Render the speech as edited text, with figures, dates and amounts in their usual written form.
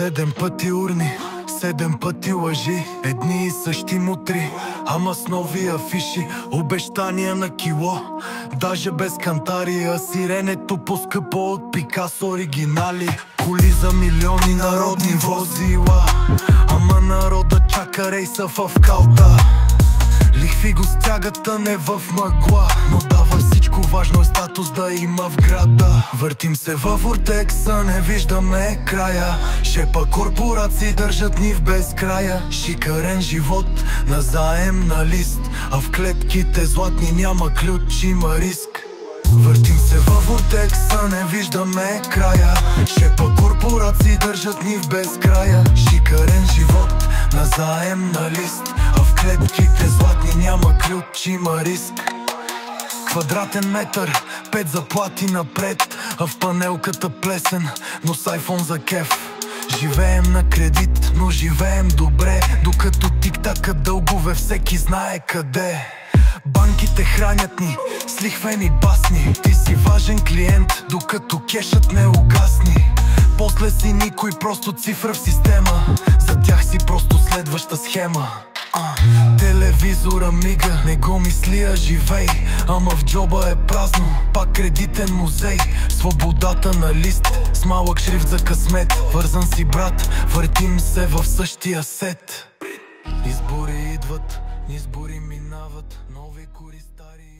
7 пъти урни, 7 пъти лъжи, едни и същи мутри, ама с нови афиши, обещания на кило, даже без кантари, а сиренето по-скъпо от Пикасо оригинали. Коли за милиони, народни возила, ама народа чака рейса в калта. Лихви го стягат, а не в мъгла, но дава всичко, важно е статус да има в града. Въртим се във вортекса, не виждаме края. Шепа корпорации държат ни в безкрая. Шикарен живот на заем на лист, а в клетките златни няма ключ, има риск. Въртим се във вортекса, не виждаме края. Шепа корпорации държат ни в безкрая. Шикарен живот на заем на лист, а в клетките златни няма ключ, има риск. Квадратен метър, 5 заплати напред, а в панелката плесен, но с iPhone за кеф. Живеем на кредит, но живеем добре, докато тик-така дългове всеки знае къде. Банките хранят ни с лихвени басни. Ти си важен клиент, докато кешът не угасни. После си никой, просто цифра в система. За тях си просто следваща схема. Телевизора мига, не го мисли, а живей. Ама в джоба е празно, пак кредитен музей. Свободата на лист, с малък шрифт за късмет. Вързан си брат, въртим се в същия сет. Избори идват, избори минават, нови кори стари.